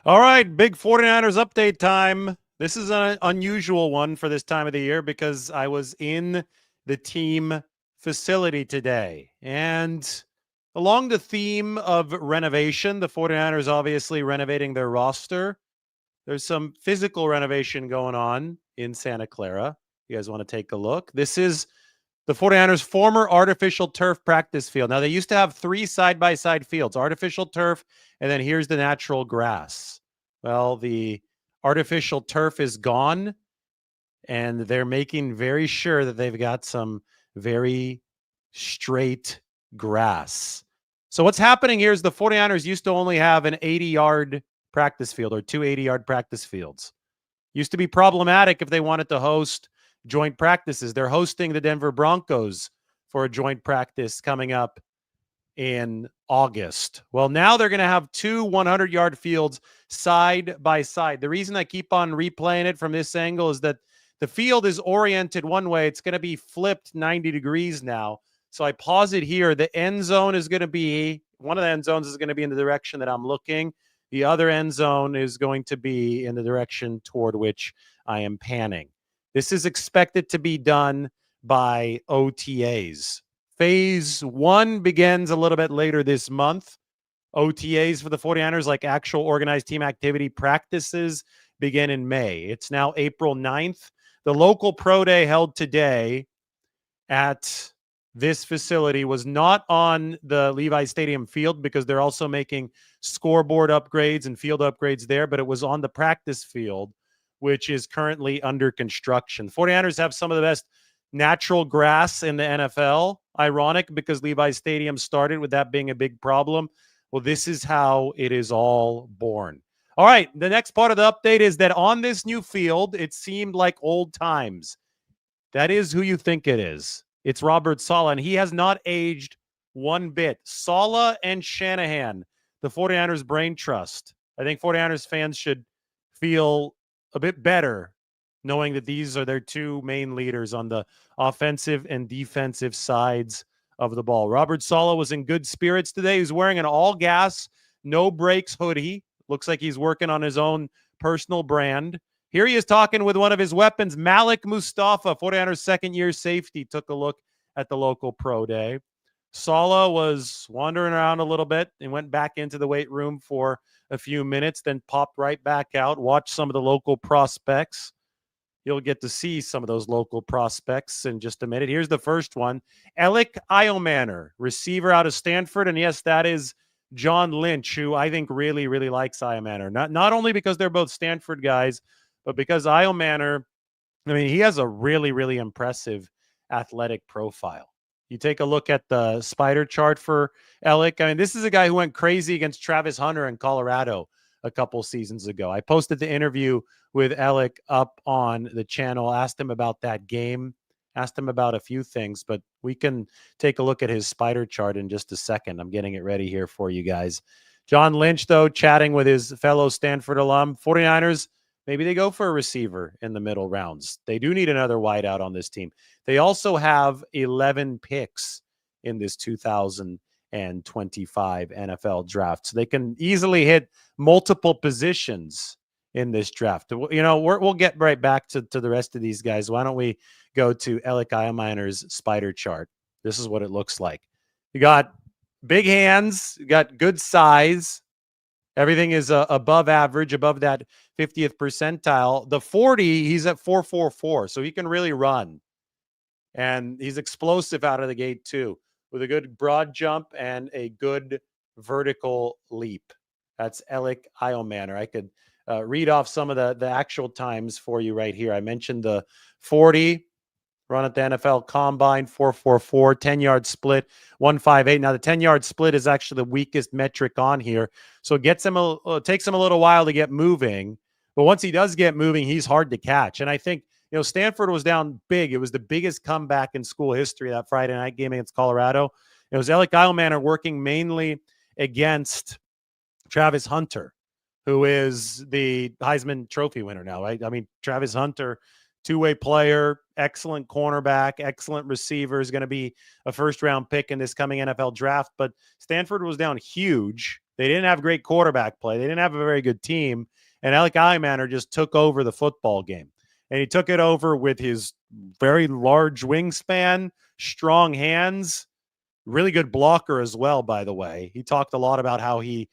All right, big 49ers update time. This is an unusual one for this time of the year because I was in the team facility today. And along the theme of renovation, the 49ers obviously renovating their roster. There's some physical renovation going on in Santa Clara. You guys want to take a look? This is the 49ers' former artificial turf practice field. Now, they used to have 3 side-by-side fields, artificial turf, and then here's the natural grass. Well, the artificial turf is gone, and they're making very sure that they've got some very straight grass. So what's happening here is the 49ers used to only have an 80-yard practice field or 2 80-yard practice fields. Used to be problematic if they wanted to host joint practices. They're hosting the Denver Broncos for a joint practice coming up in August. Well, now they're going to have 2 100-yard fields side by side. The reason I keep on replaying it from this angle is that the field is oriented one way. It's going to be flipped 90 degrees now. So I pause it here. The end zone is going to be, one of the end zones is going to be in the direction that I'm looking. The other end zone is going to be in the direction toward which I am panning. This is expected to be done by OTAs. Phase 1 begins a little bit later this month. OTAs for the 49ers, like actual organized team activity practices, begin in May. It's now April 9th. The local pro day held today at this facility was not on the Levi Stadium field because they're also making scoreboard upgrades and field upgrades there, but it was on the practice field, which is currently under construction. 49ers have some of the best natural grass in the NFL. Ironic because Levi Stadium started with that being a big problem. Well, this is how it is all born. All right, the next part of the update is that on this new field, it seemed like old times. That is who you think it is. It's Robert Saleh, and he has not aged one bit. Salah and Shanahan, the 49ers brain trust. I think 49ers fans should feel a bit better knowing that these are their 2 main leaders on the offensive and defensive sides of the ball. Robert Saleh was in good spirits today. He's wearing an all-gas, no-brakes hoodie. Looks like he's working on his own personal brand. Here he is talking with one of his weapons, Malik Mustafa, 49ers second-year safety, took a look at the local pro day. Salah was wandering around a little bit and went back into the weight room for a few minutes, then popped right back out, watched some of the local prospects. You'll get to see some of those local prospects in just a minute. Here's the first one. Alec Iomanner, receiver out of Stanford. And yes, that is John Lynch, who I think really, really likes Iomanner. Not only because they're both Stanford guys, but because Iomanner, I mean, he has a really, really impressive athletic profile. You take a look at the spider chart for Alec. I mean, this is a guy who went crazy against Travis Hunter in Colorado a couple seasons ago. I posted the interview with Alec up on the channel, asked him about that game, asked him about a few things, but we can take a look at his spider chart in just a second. I'm getting it ready here for you guys. John Lynch, though, chatting with his fellow Stanford alum. 49ers, maybe they go for a receiver in the middle rounds. They do need another wideout on this team. They also have 11 picks in this 2025 NFL draft. So they can easily hit multiple positions in this draft. You know, we'll get right back to the rest of these guys. Why don't we go to Alec Iomanner's spider chart? This is what it looks like. You got big hands, you got good size. Everything is above average, above that 50th percentile. The 40, he's at 4.44, so he can really run. And he's explosive out of the gate, too, with a good broad jump and a good vertical leap. That's Alec Iomanner. I could read off some of the actual times for you right here. I mentioned the 40, run at the NFL Combine, 4.44, 10-yard split, 1.58. Now, the 10-yard split is actually the weakest metric on here. So it takes him a little while to get moving. But once he does get moving, he's hard to catch. And I think, you know, Stanford was down big. It was the biggest comeback in school history, that Friday night game against Colorado. It was Alec Iomanner working mainly against Travis Hunter, who is the Heisman Trophy winner now, right? I mean, Travis Hunter, two-way player, excellent cornerback, excellent receiver, is going to be a first-round pick in this coming NFL draft. But Stanford was down huge They didn't have great quarterback play. They didn't have a very good team. And Alec Imanner just took over the football game. And he took it over with his very large wingspan, strong hands, really good blocker as well, by the way. He talked a lot about how he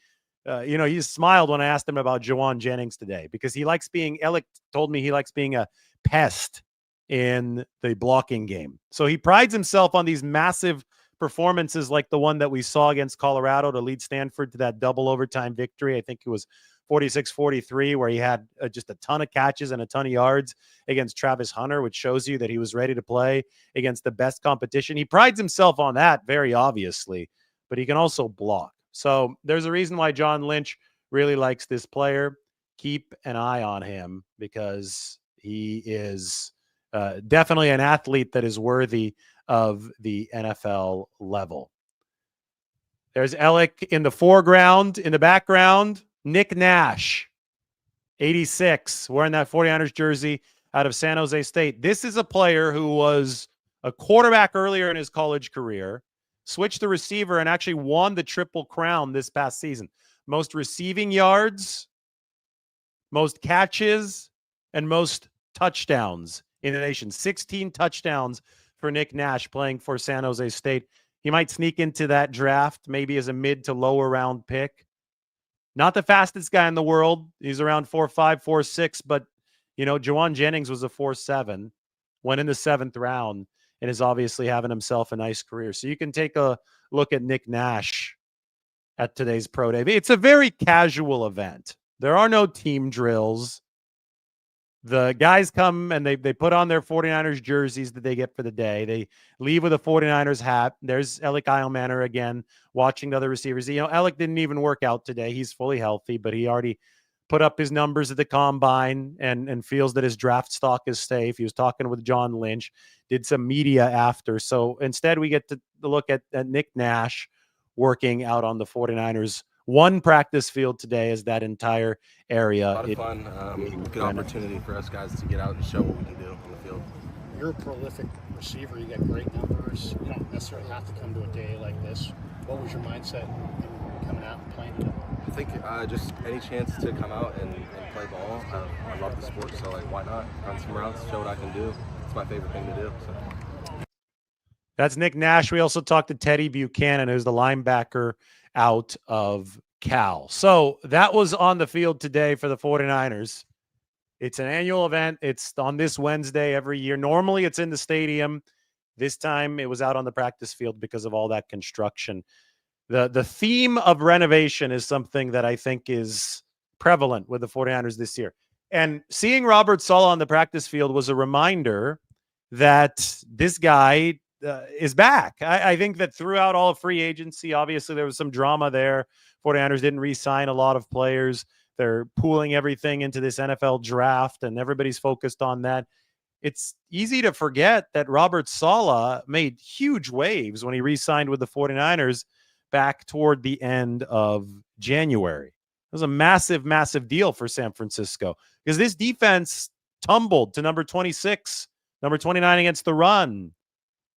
smiled when I asked him about Juwan Jennings today because Alec told me he likes being a pest in the blocking game. So he prides himself on these massive performances like the one that we saw against Colorado to lead Stanford to that double overtime victory. I think it was 46-43, where he had just a ton of catches and a ton of yards against Travis Hunter, which shows you that he was ready to play against the best competition. He prides himself on that, very obviously, but he can also block. So there's a reason why John Lynch really likes this player. Keep an eye on him because he is definitely an athlete that is worthy of the NFL level. There's Alec in the foreground. In the background, Nick Nash, 86, wearing that 49ers jersey out of San Jose State. This is a player who was a quarterback earlier in his college career, switched to receiver, and actually won the Triple Crown this past season. Most receiving yards, most catches, and most touchdowns in the nation. 16 touchdowns for Nick Nash playing for San Jose State. He might sneak into that draft maybe as a mid to lower round pick. Not the fastest guy in the world. He's around 4.5, 4.6, but, Juwan Jennings was a 4.7, went in the 7th round, and is obviously having himself a nice career. So you can take a look at Nick Nash at today's Pro Day. It's a very casual event. There are no team drills. The guys come and they put on their 49ers jerseys that they get for the day. They leave with a 49ers hat. There's Alec Imanner again watching the other receivers. Alec didn't even work out today. He's fully healthy, but he already put up his numbers at the combine and feels that his draft stock is safe. He was talking with John Lynch, did some media after. So instead we get to look at Nick Nash working out on the 49ers one practice field today as that entire area. A lot of fun. Good opportunity for us guys to get out and show what we can do on the field. You're a prolific receiver. You got great numbers. You don't necessarily have to come to a day like this. What was your mindset in coming out and playing today? I think just any chance to come out and play ball. I love the sport, so why not? Run some routes, show what I can do. It's my favorite thing to do. So. That's Nick Nash. We also talked to Teddy Buchanan, who's the linebacker out of Cal. So that was on the field today for the 49ers. It's an annual event. It's on this Wednesday every year. Normally it's in the stadium. This time it was out on the practice field because of all that construction. The theme of renovation is something that I think is prevalent with the 49ers this year. And seeing Robert Saleh on the practice field was a reminder that this guy is back. I think that throughout all of free agency, obviously there was some drama there. 49ers didn't re-sign a lot of players. They're pooling everything into this NFL draft, and everybody's focused on that. It's easy to forget that Robert Saleh made huge waves when he re-signed with the 49ers back toward the end of January. It was a massive, massive deal for San Francisco because this defense tumbled to number 26, number 29 against the run.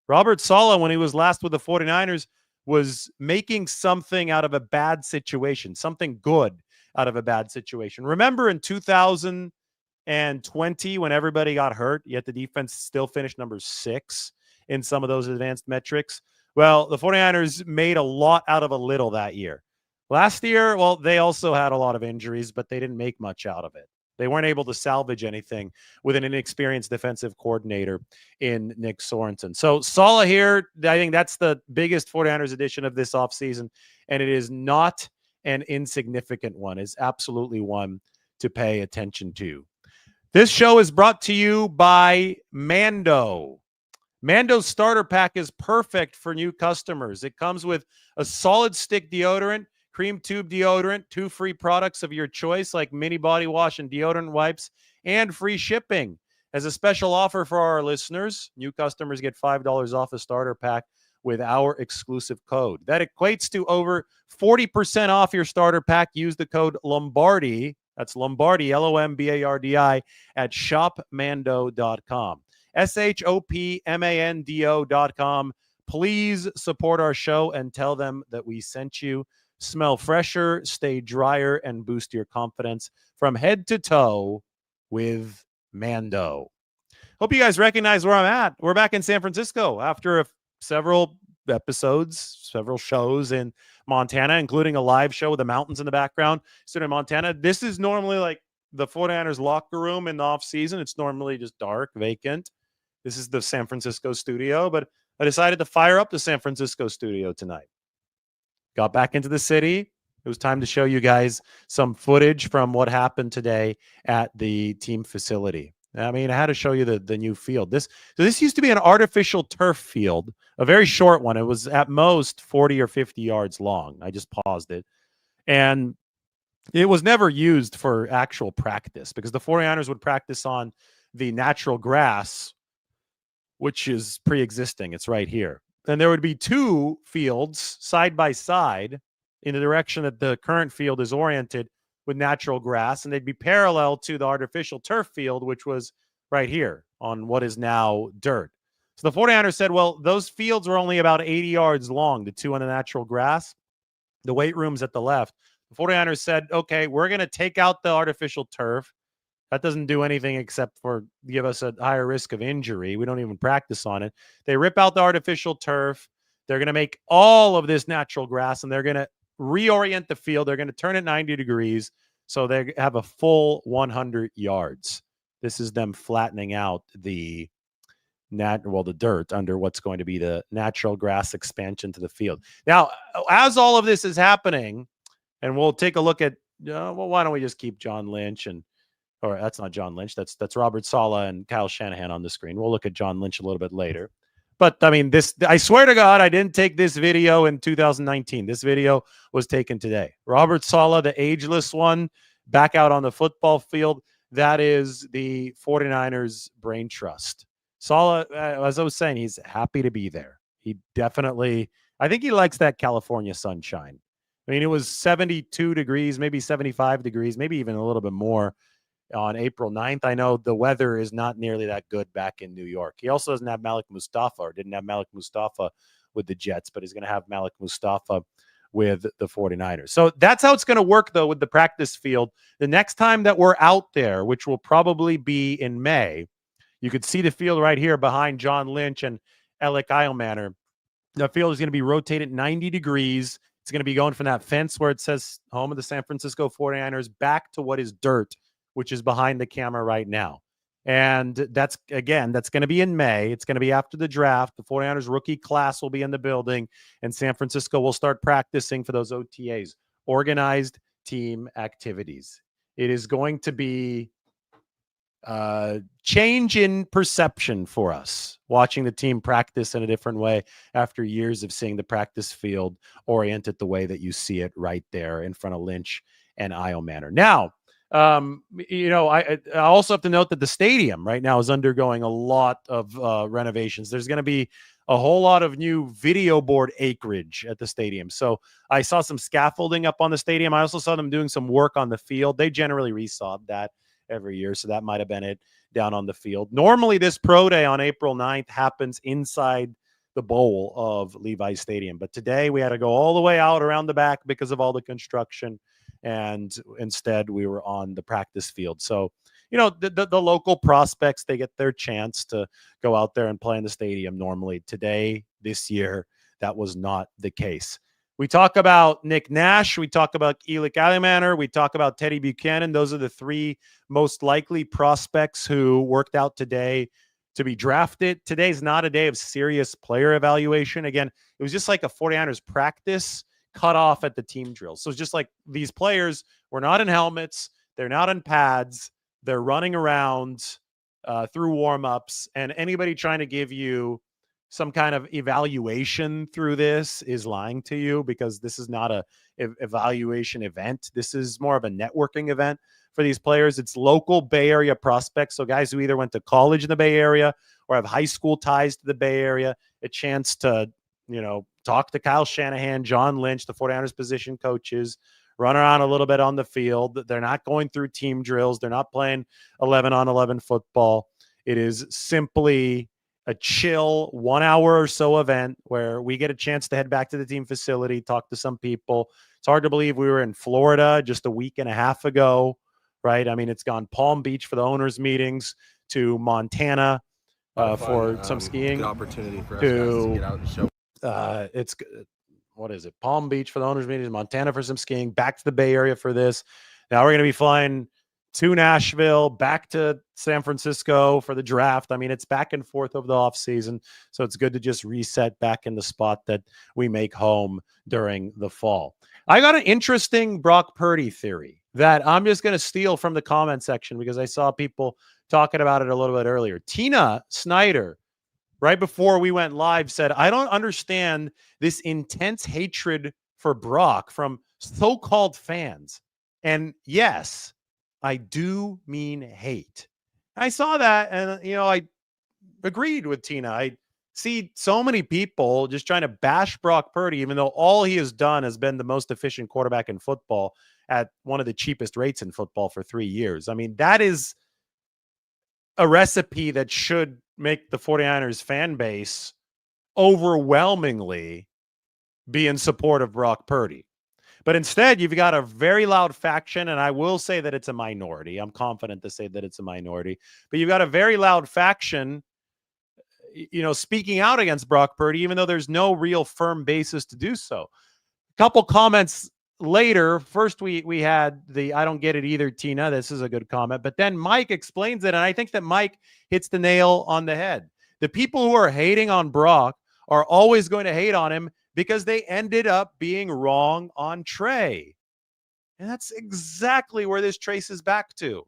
Robert Saleh, when he was last with the 49ers, was making something out of a bad situation, something good out of a bad situation. Remember in 2020 when everybody got hurt, yet the defense still finished number 6 in some of those advanced metrics? Well, the 49ers made a lot out of a little that year. Last year, well, they also had a lot of injuries, but they didn't make much out of it. They weren't able to salvage anything with an inexperienced defensive coordinator in Nick Sorensen. So Saleh here, I think that's the biggest 49ers edition of this offseason, and it is not an insignificant one. It's absolutely one to pay attention to. This show is brought to you by Mando. Mando's starter pack is perfect for new customers. It comes with a solid stick deodorant, cream tube deodorant, 2 free products of your choice like mini body wash and deodorant wipes, and free shipping. As a special offer for our listeners, new customers get $5 off a starter pack with our exclusive code. That equates to over 40% off your starter pack. Use the code Lombardi. That's Lombardi, Lombardi, at shopmando.com. shopmando.com. Please support our show and tell them that we sent you. smell fresher, stay drier, and boost your confidence from head to toe with Mando. Hope you guys recognize where I'm at. We're back in San Francisco after several episodes, several shows in Montana, including a live show with the mountains in the background. So in Montana, this is normally like the 49ers locker room in the off season. It's normally just dark, vacant. This is the San Francisco studio, but I decided to fire up the San Francisco studio tonight. Got back into the city. It was time to show you guys some footage from what happened today at the team facility. I mean, I had to show you the new field. This used to be an artificial turf field, a very short one. It was at most 40 or 50 yards long. I just paused it. And it was never used for actual practice because the 49ers would practice on the natural grass, which is pre-existing. It's right here. And there would be two fields side by side in the direction that the current field is oriented with natural grass, and they'd be parallel to the artificial turf field, which was right here on what is now dirt. So the 49ers said, well, those fields were only about 80 yards long, the two on the natural grass, the weight room's at the left. The 49ers said, okay, we're going to take out the artificial turf. That doesn't do anything except for give us a higher risk of injury. We don't even practice on it. They rip out the artificial turf. They're going to make all of this natural grass, and they're going to reorient the field. They're going to turn it 90 degrees so they have a full 100 yards. This is them flattening out the dirt under what's going to be the natural grass expansion to the field. Now, as all of this is happening, and we'll take a look at, why don't we just keep John Lynch or that's not John Lynch. That's Robert Saleh and Kyle Shanahan on the screen. We'll look at John Lynch a little bit later. But I mean, I swear to God, I didn't take this video in 2019. This video was taken today. Robert Saleh, the ageless one, back out on the football field. That is the 49ers brain trust. Saleh, as I was saying, he's happy to be there. He definitely, I think he likes that California sunshine. I mean, it was 72 degrees, maybe 75 degrees, maybe even a little bit more on April 9th. I know the weather is not nearly that good back in New York. He also doesn't have Malik Mustafa, or didn't have Malik Mustafa with the Jets, but he's going to have Malik Mustafa with the 49ers. So that's how it's going to work, though, with the practice field. The next time that we're out there, which will probably be in May, you could see the field right here behind John Lynch and Alec Eilmanor. The field is going to be rotated 90 degrees. It's going to be going from that fence where it says home of the San Francisco 49ers back to what is dirt, which is behind the camera right now. And that's going to be in May. It's going to be after the draft. The 49ers rookie class will be in the building, and San Francisco will start practicing for those OTAs, organized team activities. It is going to be change in perception for us, watching the team practice in a different way after years of seeing the practice field oriented the way that you see it right there in front of Lynch and Eilmanor. Now, I also have to note that the stadium right now is undergoing a lot of renovations. There's going to be a whole lot of new video board acreage at the stadium. So I saw some scaffolding up on the stadium. I also saw them doing some work on the field. They generally resod that every year, so that might have been it down on the field. Normally, this pro day on April 9th happens inside the bowl of Levi's Stadium, but today we had to go all the way out around the back because of all the construction, and instead we were on the practice field. So, the local prospects, they get their chance to go out there and play in the stadium normally. Today, this year, that was not the case. We talk about Nick Nash. We talk about Alec Eilmanor. We talk about Teddy Buchanan. Those are the three most likely prospects who worked out today to be drafted. Today's not a day of serious player evaluation. Again, it was just like a 49ers practice cut off at the team drill. So it's just like these players were not in helmets. They're not in pads. They're running around through warm-ups. And anybody trying to give you some kind of evaluation through this is lying to you, because this is not a evaluation event. This is more of a networking event for these players. It's local Bay Area prospects. So guys who either went to college in the Bay Area or have high school ties to the Bay Area, a chance to, talk to Kyle Shanahan, John Lynch, the 49ers position coaches, run around a little bit on the field. They're not going through team drills. They're not playing 11-on-11 football. It is simply a chill 1 hour or so event where we get a chance to head back to the team facility, talk to some people, It's hard to believe we were in Florida just a week and a half ago, right? I mean, it's gone Palm Beach for the owners' meetings, to Montana for some skiing, Good opportunity for us guys to to get out and show. it's what is it? Palm Beach for the owners' meetings, Montana for some skiing, back to the Bay Area for this. Now we're going to be flying to Nashville, back to San Francisco for the draft. I mean, it's back and forth over the offseason. So it's good to just reset back in the spot that we make home during the fall. I got an interesting Brock Purdy theory that I'm just going to steal from the comment section because I saw people talking about it a little bit earlier. Tina Snyder, right before we went live, said, I don't understand this intense hatred for Brock from so-called fans. And yes, I do mean hate. I saw that, and I agreed with Tina. I see so many people just trying to bash Brock Purdy, even though all he has done has been the most efficient quarterback in football at one of the cheapest rates in football for 3 years. I mean, that is a recipe that should make the 49ers fan base overwhelmingly be in support of Brock Purdy. But instead, you've got a very loud faction, and I will say that it's a minority. I'm confident to say that it's a minority. But you've got a very loud faction, speaking out against Brock Purdy, even though there's no real firm basis to do so. A couple comments later, first we had the I don't get it either, Tina. This is a good comment. But then Mike explains it, and I think that Mike hits the nail on the head. The people who are hating on Brock are always going to hate on him because they ended up being wrong on Trey. And that's exactly where this traces back to.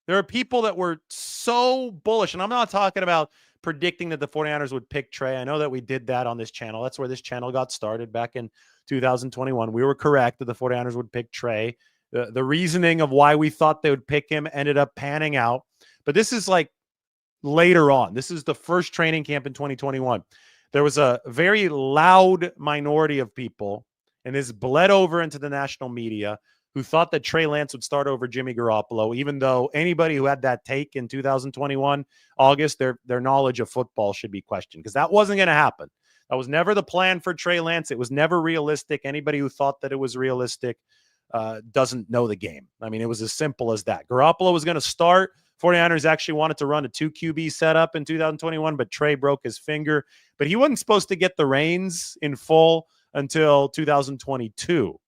There are people that were so bullish, and I'm not talking about predicting that the 49ers would pick Trey. I know that we did that on this channel. That's where this channel got started back in 2021. We were correct that the 49ers would pick Trey. The reasoning of why we thought they would pick him ended up panning out. But this is like later on. This is the first training camp in 2021. There was a very loud minority of people, and this bled over into the national media, who thought that Trey Lance would start over Jimmy Garoppolo, even though anybody who had that take in 2021, August, their knowledge of football should be questioned, because that wasn't going to happen. That was never the plan for Trey Lance. It was never realistic. Anybody who thought that it was realistic doesn't know the game. I mean, it was as simple as that. Garoppolo was going to start. 49ers actually wanted to run a 2 QB setup in 2021, but Trey broke his finger. But he wasn't supposed to get the reins in full until 2022.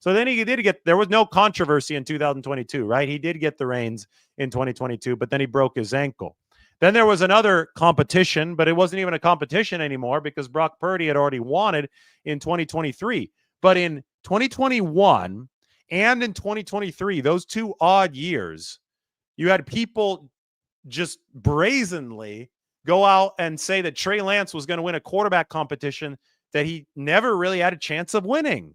So then he did get, there was no controversy in 2022, right? He did get the reins in 2022, but then he broke his ankle. Then there was another competition, but it wasn't even a competition anymore because Brock Purdy had already won it in 2023. But in 2021 and in 2023, those 2 odd years, you had people just brazenly go out and say that Trey Lance was going to win a quarterback competition that he never really had a chance of winning.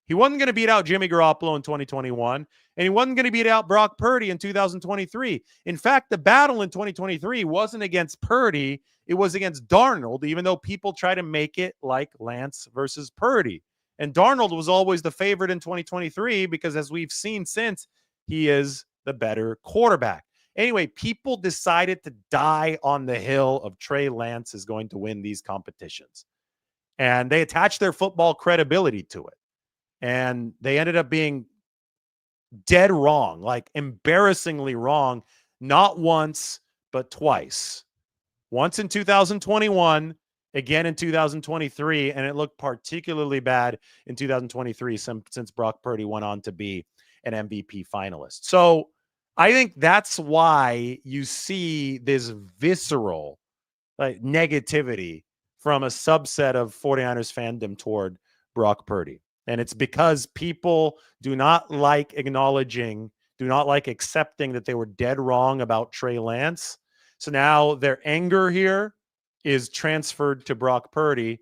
He wasn't going to beat out Jimmy Garoppolo in 2021, and he wasn't going to beat out Brock Purdy in 2023. In fact, the battle in 2023 wasn't against Purdy. It was against Darnold, even though people try to make it like Lance versus Purdy. And Darnold was always the favorite in 2023 because, as we've seen since, he is the better quarterback. Anyway, people decided to die on the hill of Trey Lance is going to win these competitions. And they attached their football credibility to it. And they ended up being dead wrong, like embarrassingly wrong, not once, but twice. Once in 2021, again in 2023, and it looked particularly bad in 2023 since Brock Purdy went on to be an MVP finalist. So I think that's why you see this visceral negativity from a subset of 49ers fandom toward Brock Purdy. And it's because people do not like acknowledging, do not like accepting that they were dead wrong about Trey Lance. So now their anger here is transferred to Brock Purdy.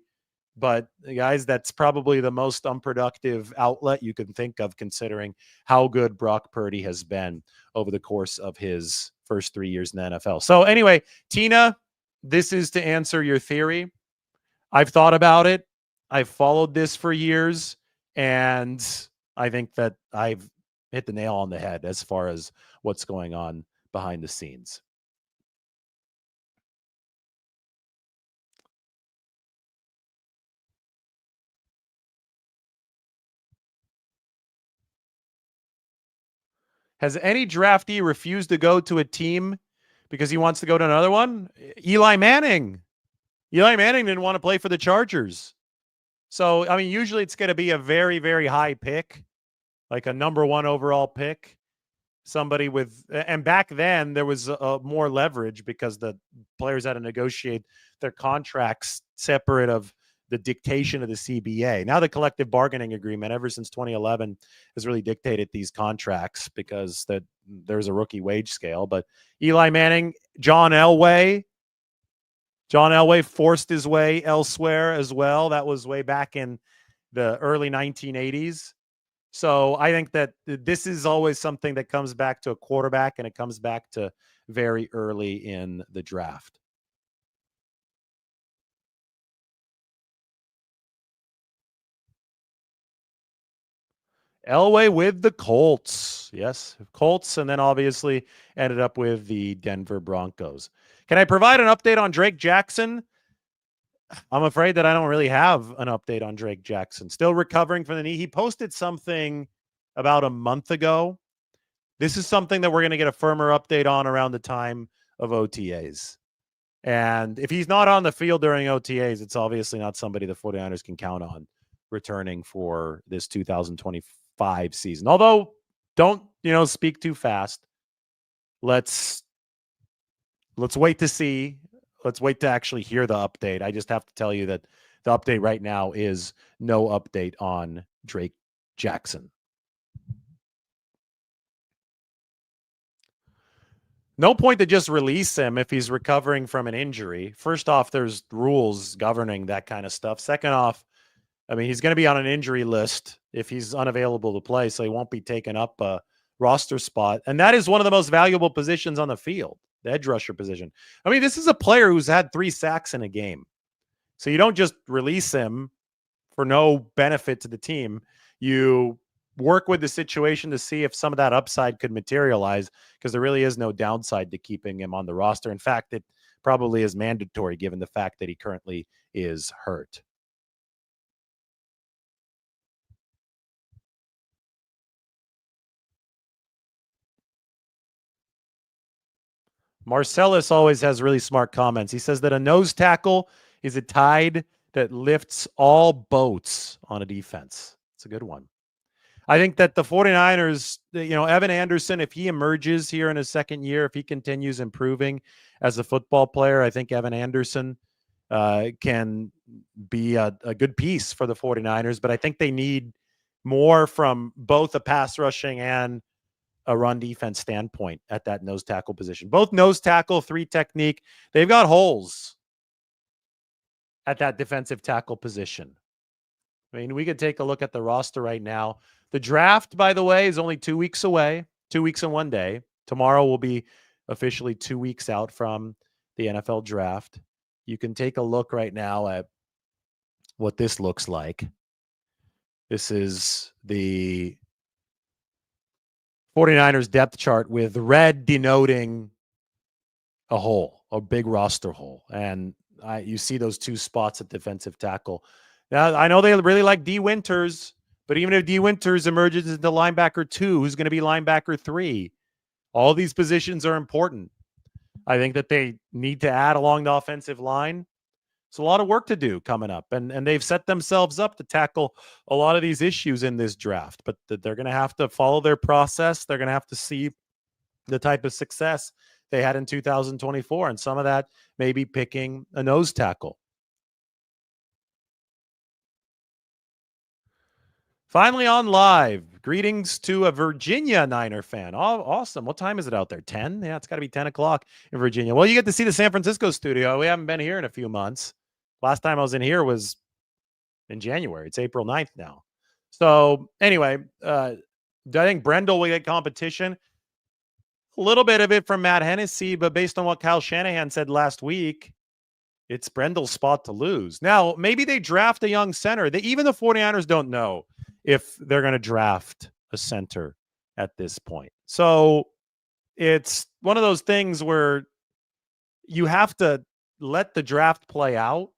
But guys, that's probably the most unproductive outlet you can think of, considering how good Brock Purdy has been over the course of his first 3 years in the NFL. So anyway, Tina, this is to answer your theory. I've thought about it. I've followed this for years. And I think that I've hit the nail on the head as far as what's going on behind the scenes. Has any draftee refused to go to a team because he wants to go to another one? Eli Manning. Eli Manning didn't want to play for the Chargers. So, I mean, usually it's going to be a very, very high pick, like a number 1 overall pick. Somebody with, and back then there was more leverage because the players had to negotiate their contracts separate of the dictation of the CBA. Now the collective bargaining agreement, ever since 2011, has really dictated these contracts because there's a rookie wage scale. But Eli Manning, John Elway forced his way elsewhere as well. That was way back in the early 1980s. So I think that this is always something that comes back to a quarterback, and it comes back to very early in the draft. Elway with the Colts. Yes, Colts, and then obviously ended up with the Denver Broncos. Can I provide an update on Drake Jackson? I'm afraid that I don't really have an update on Drake Jackson. Still recovering from the knee. He posted something about a month ago. This is something that we're going to get a firmer update on around the time of OTAs. And if he's not on the field during OTAs, it's obviously not somebody the 49ers can count on returning for this 2025 season. Although, don't, speak too fast. Let's wait to see. Let's wait to actually hear the update. I just have to tell you that the update right now is no update on Drake Jackson. No point to just release him if he's recovering from an injury. First off, there's rules governing that kind of stuff. Second off, I mean, he's going to be on an injury list if he's unavailable to play, so he won't be taking up a roster spot. And that is one of the most valuable positions on the field, the edge rusher position. I mean, this is a player who's had 3 sacks in a game. So you don't just release him for no benefit to the team. You work with the situation to see if some of that upside could materialize, because there really is no downside to keeping him on the roster. In fact, it probably is mandatory given the fact that he currently is hurt. Marcellus always has really smart comments. He says that a nose tackle is a tide that lifts all boats on a defense. It's a good one. I think that the 49ers, Evan Anderson, if he emerges here in his second year, if he continues improving as a football player, I think Evan Anderson can be a good piece for the 49ers. But I think they need more from both a pass rushing and a run defense standpoint at that nose tackle position. Both nose tackle, 3 technique, they've got holes at that defensive tackle position. I mean, we could take a look at the roster right now. The draft, by the way, is only 2 weeks away, 2 weeks and 1 day. Tomorrow will be officially 2 weeks out from the NFL draft. You can take a look right now at what this looks like. This is the 49ers depth chart with red denoting a hole, a big roster hole. And you see those 2 spots at defensive tackle. Now, I know they really like D. Winters, but even if D. Winters emerges into linebacker 2, who's going to be linebacker 3? All these positions are important. I think that they need to add along the offensive line. It's a lot of work to do coming up, and they've set themselves up to tackle a lot of these issues in this draft, but they're going to have to follow their process. They're going to have to see the type of success they had in 2024, and some of that may be picking a nose tackle. Finally on live, greetings to a Virginia Niner fan. Oh, awesome. What time is it out there? 10? Yeah, it's got to be 10 o'clock in Virginia. Well, you get to see the San Francisco studio. We haven't been here in a few months. Last time I was in here was in January. It's April 9th now. So anyway, I think Brendel will get competition. A little bit of it from Matt Hennessy, but based on what Kyle Shanahan said last week, it's Brendel's spot to lose. Now, maybe they draft a young center. Even the 49ers don't know if they're going to draft a center at this point. So it's one of those things where you have to let the draft play out.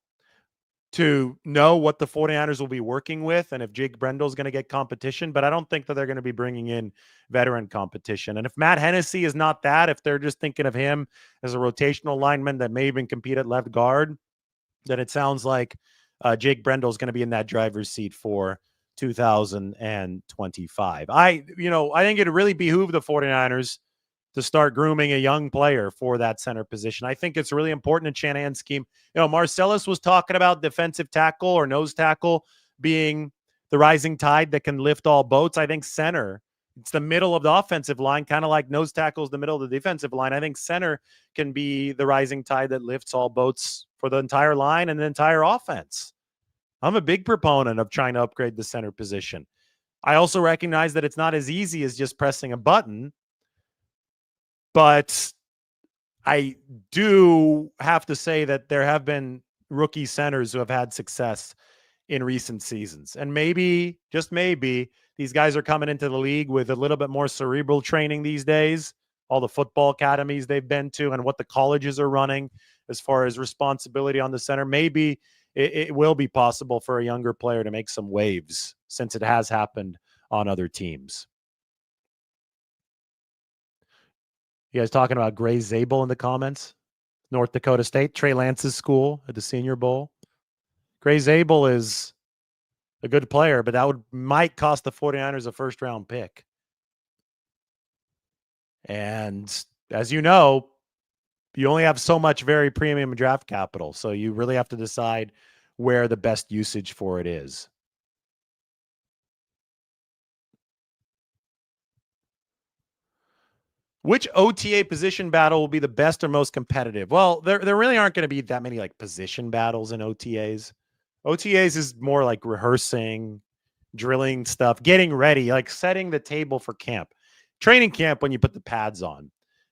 to know what the 49ers will be working with and if Jake Brendel's going to get competition, but I don't think that they're going to be bringing in veteran competition. And if Matt Hennessy is not that, if they're just thinking of him as a rotational lineman that may even compete at left guard, then it sounds like Jake Brendel's going to be in that driver's seat for 2025. I think it really behooved the 49ers to start grooming a young player for that center position. I think it's really important in Shanahan's scheme. Marcellus was talking about defensive tackle or nose tackle being the rising tide that can lift all boats. I think center, it's the middle of the offensive line, kind of like nose tackle is the middle of the defensive line. I think center can be the rising tide that lifts all boats for the entire line and the entire offense. I'm a big proponent of trying to upgrade the center position. I also recognize that it's not as easy as just pressing a button, but I do have to say that there have been rookie centers who have had success in recent seasons. And maybe, just maybe, these guys are coming into the league with a little bit more cerebral training these days, all the football academies they've been to and what the colleges are running as far as responsibility on the center. Maybe it will be possible for a younger player to make some waves since it has happened on other teams. You guys talking about Gray Zabel in the comments? North Dakota State, Trey Lance's school at the Senior Bowl. Gray Zabel is a good player, but that might cost the 49ers a first-round pick. And as you know, you only have so much very premium draft capital, so you really have to decide where the best usage for it is. Which OTA position battle will be the best or most competitive? Well, there really aren't going to be that many like position battles in OTAs. OTAs is more like rehearsing, drilling stuff, getting ready, like setting the table for camp. Training camp, when you put the pads on,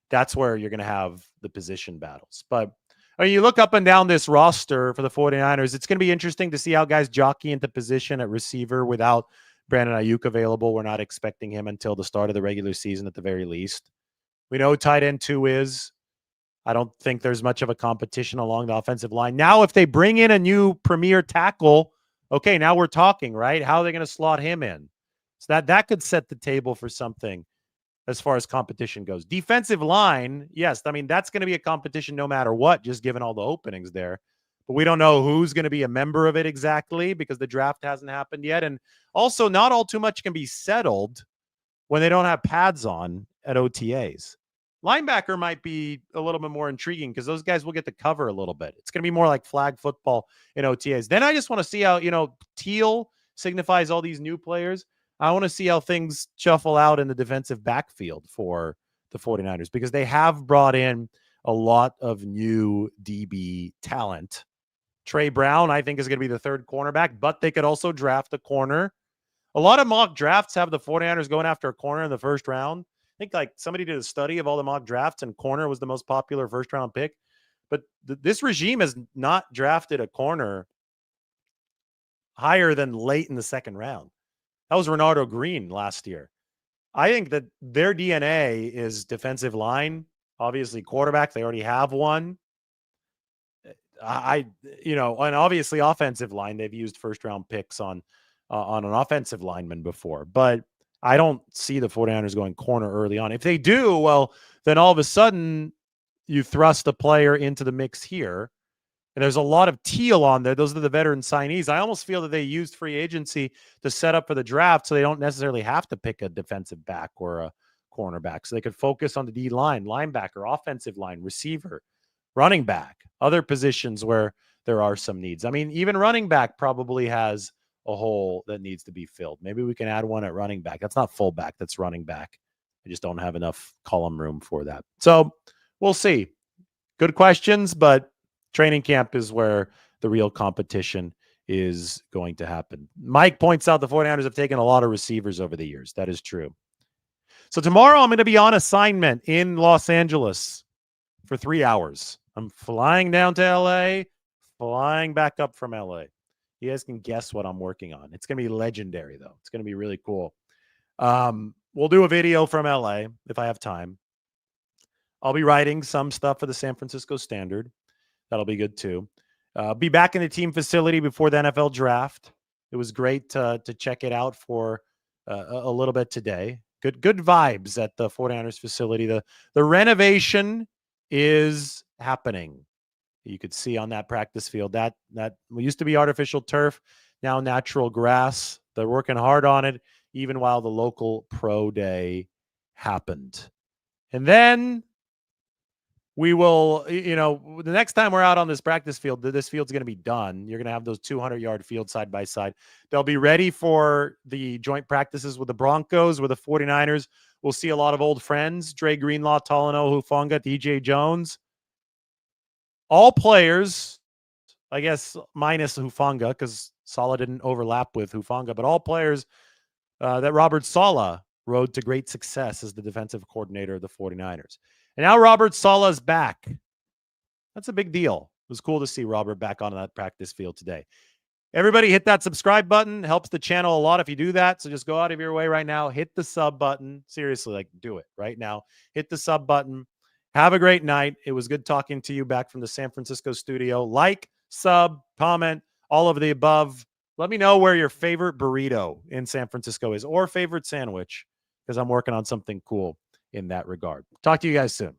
that's where you're going to have the position battles. But when you look up and down this roster for the 49ers, it's going to be interesting to see how guys jockey into position at receiver without Brandon Ayuk available. We're not expecting him until the start of the regular season at the very least. We know tight end 2 is. I don't think there's much of a competition along the offensive line. Now, if they bring in a new premier tackle, okay, now we're talking, right? How are they going to slot him in? So that could set the table for something as far as competition goes. Defensive line, yes, I mean, that's going to be a competition no matter what, just given all the openings there. But we don't know who's going to be a member of it exactly because the draft hasn't happened yet. And also, not all too much can be settled when they don't have pads on at OTAs. Linebacker might be a little bit more intriguing because those guys will get to cover a little bit. It's going to be more like flag football in OTAs. Then I just want to see how, teal signifies all these new players. I want to see how things shuffle out in the defensive backfield for the 49ers because they have brought in a lot of new DB talent. Trey Brown, I think, is going to be the third cornerback, but they could also draft a corner. A lot of mock drafts have the 49ers going after a corner in the first round. I think like somebody did a study of all the mock drafts and corner was the most popular first round pick. But this regime has not drafted a corner higher than late in the second round. That was Renardo Green last year. I think that their DNA is defensive line, obviously quarterback. They already have one. And obviously offensive line. They've used first round picks on an offensive lineman before, but I don't see the 49ers going corner early on. If they do, well, then all of a sudden you thrust a player into the mix here. And there's a lot of teal on there. Those are the veteran signees. I almost feel that they used free agency to set up for the draft so they don't necessarily have to pick a defensive back or a cornerback. So they could focus on the D line, linebacker, offensive line, receiver, running back, other positions where there are some needs. I mean, even running back probably has a hole that needs to be filled. Maybe we can add one at running back. That's not fullback. That's running back. I just don't have enough column room for that. So we'll see. Good questions, but training camp is where the real competition is going to happen. Mike points out the 49ers have taken a lot of receivers over the years. That is true. So tomorrow I'm going to be on assignment in Los Angeles for 3 hours. I'm flying down to LA, flying back up from LA. You guys can guess what I'm working on. It's going to be legendary, though. It's going to be really cool. We'll do a video from LA if I have time. I'll be writing some stuff for the San Francisco Standard. That'll be good, too. Be back in the team facility before the NFL draft. It was great to check it out for a little bit today. Good vibes at the 49ers facility. The renovation is happening. You could see on that practice field that used to be artificial turf, now natural grass. They're working hard on it, even while the local pro day happened. And then we will, the next time we're out on this practice field, this field's going to be done. You're going to have those 200-yard fields side by side. They'll be ready for the joint practices with the Broncos, with the 49ers. We'll see a lot of old friends, Dre Greenlaw, Talanoa Hufanga, DJ Jones. All players, I guess, minus Hufanga, because Salah didn't overlap with Hufanga, but all players that Robert Saleh rode to great success as the defensive coordinator of the 49ers. And now Robert Saleh's back. That's a big deal. It was cool to see Robert back on that practice field today. Everybody hit that subscribe button. Helps the channel a lot if you do that. So just go out of your way right now. Hit the sub button. Seriously, do it right now. Hit the sub button. Have a great night. It was good talking to you back from the San Francisco studio. Like, sub, comment, all of the above. Let me know where your favorite burrito in San Francisco is or favorite sandwich, because I'm working on something cool in that regard. Talk to you guys soon.